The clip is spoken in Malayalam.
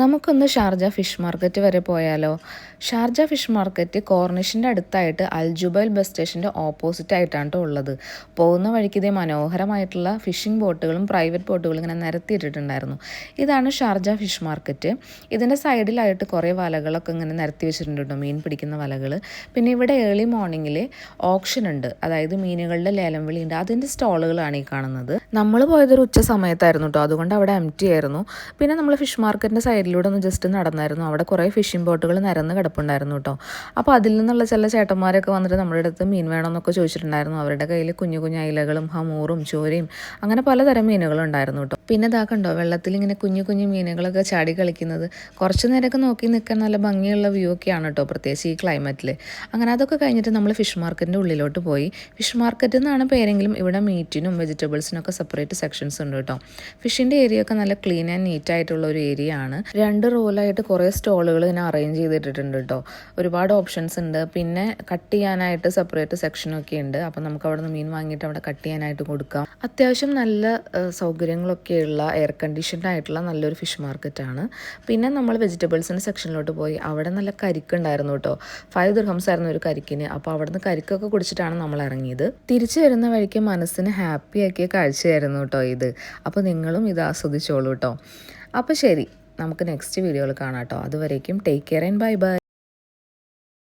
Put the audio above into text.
നമുക്കൊന്ന് ഷാർജ ഫിഷ് മാർക്കറ്റ് വരെ പോയാലോ? ഷാർജ ഫിഷ് മാർക്കറ്റ് കോർണിഷിൻ്റെ അടുത്തായിട്ട് അൽജുബൈൽ ബസ് സ്റ്റേഷൻ്റെ ഓപ്പോസിറ്റ് ആയിട്ടാണ് കേട്ടോ ഉള്ളത്. പോകുന്ന വഴിക്ക് ഇതേ മനോഹരമായിട്ടുള്ള ഫിഷിംഗ് ബോട്ടുകളും പ്രൈവറ്റ് ബോട്ടുകളും ഇങ്ങനെ നിരത്തിയിട്ടിട്ടുണ്ടായിരുന്നു. ഇതാണ് ഷാർജ ഫിഷ് മാർക്കറ്റ്. ഇതിൻ്റെ സൈഡിലായിട്ട് കുറേ വലകളൊക്കെ ഇങ്ങനെ നിരത്തി വെച്ചിട്ടുണ്ട് കേട്ടോ, മീൻ പിടിക്കുന്ന വലകൾ. പിന്നെ ഇവിടെ ഏർലി മോർണിംഗിൽ ഓപ്ഷൻ ഉണ്ട്, അതായത് മീനുകളുടെ ലേലം വിളി ഉണ്ട്. അതിൻ്റെ സ്റ്റാളുകളാണ് ഈ കാണുന്നത്. നമ്മൾ പോയതൊരു ഉച്ച സമയത്തായിരുന്നു കേട്ടോ, അതുകൊണ്ട് അവിടെ എംപ്റ്റി ആയിരുന്നു. പിന്നെ നമ്മൾ ഫിഷ് മാർക്കറ്റിൻ്റെ സൈഡിലൂടെ ഒന്ന് ജസ്റ്റ് നടന്നായിരുന്നു. അവിടെ കുറേ ഫിഷിംഗ് ബോട്ടുകൾ നിരന്ന് കിടപ്പുണ്ടായിരുന്നു കേട്ടോ. അപ്പോൾ അതിൽ നിന്നുള്ള ചില ചേട്ടന്മാരൊക്കെ വന്നിട്ട് നമ്മുടെ അടുത്ത് മീൻ വേണമെന്നൊക്കെ ചോദിച്ചിട്ടുണ്ടായിരുന്നു. അവരുടെ കയ്യിൽ കുഞ്ഞു കുഞ്ഞു അയിലകളും ഹമൂറും ചോരയും അങ്ങനെ പലതരം മീനുകളുണ്ടായിരുന്നു കേട്ടോ. പിന്നെ ഇതാ കണ്ടോ, വെള്ളത്തിൽ ഇങ്ങനെ കുഞ്ഞു കുഞ്ഞു മീനുകളൊക്കെ ചാടി കളിക്കുന്നത്. കുറച്ച് നേരമൊക്കെ നോക്കി നിൽക്കാൻ നല്ല ഭംഗിയുള്ള വ്യൂ ഒക്കെയാണ് കേട്ടോ, പ്രത്യേകിച്ച് ഈ ക്ലൈമറ്റിൽ. അങ്ങനെ അതൊക്കെ കഴിഞ്ഞിട്ട് നമ്മൾ ഫിഷ് മാർക്കറ്റിൻ്റെ ഉള്ളിലോട്ട് പോയി. ഫിഷ് മാർക്കറ്റ് എന്നാണ് പേരെങ്കിലും ഇവിടെ മീറ്റിനും വെജിറ്റബിൾസിനൊക്കെ സെപ്പറേറ്റ് സെക്ഷൻസ് ഉണ്ട് കേട്ടോ. ഫിഷിൻ്റെ ഏരിയ ഒക്കെ നല്ല ക്ലീൻ ആൻഡ് നീറ്റ് ആയിട്ടുള്ള ഒരു ഏരിയ ആണ്. 2 റോലായിട്ട് കുറേ സ്റ്റോളുകൾ ഇങ്ങനെ അറേഞ്ച് ചെയ്തിട്ടുണ്ട് കേട്ടോ. ഒരുപാട് ഓപ്ഷൻസ് ഉണ്ട്. പിന്നെ കട്ട് ചെയ്യാനായിട്ട് സെപ്പറേറ്റ് സെക്ഷനൊക്കെ ഉണ്ട്. അപ്പം നമുക്ക് അവിടെ നിന്ന് മീൻ വാങ്ങിയിട്ട് അവിടെ കട്ട് ചെയ്യാനായിട്ട് കൊടുക്കാം. അത്യാവശ്യം നല്ല സൗകര്യങ്ങളൊക്കെയുള്ള എയർ കണ്ടീഷൻഡ് ആയിട്ടുള്ള നല്ലൊരു ഫിഷ് മാർക്കറ്റാണ്. പിന്നെ നമ്മൾ വെജിറ്റബിൾസിൻ്റെ സെക്ഷനിലോട്ട് പോയി. അവിടെ നല്ല കരിക്കുണ്ടായിരുന്നു കേട്ടോ. 5 ദിർഹംസ് ആയിരുന്നു ഒരു കരിക്കിന്. അപ്പോൾ അവിടെ നിന്ന് കരിക്കൊക്കെ കുടിച്ചിട്ടാണ് നമ്മൾ ഇറങ്ങിയത്. തിരിച്ചു വരുന്ന വഴിക്ക് മനസ്സിന് ഹാപ്പി ആക്കിയ കാഴ്ചയായിരുന്നു കേട്ടോ ഇത്. അപ്പോൾ നിങ്ങളും ഇത് ആസ്വദിച്ചോളൂ കേട്ടോ. അപ്പോൾ ശരി, നമുക്ക് നെക്സ്റ്റ് വീഡിയോയിൽ കാണാം കേട്ടോ. അതുവരേക്കും take care and bye bye.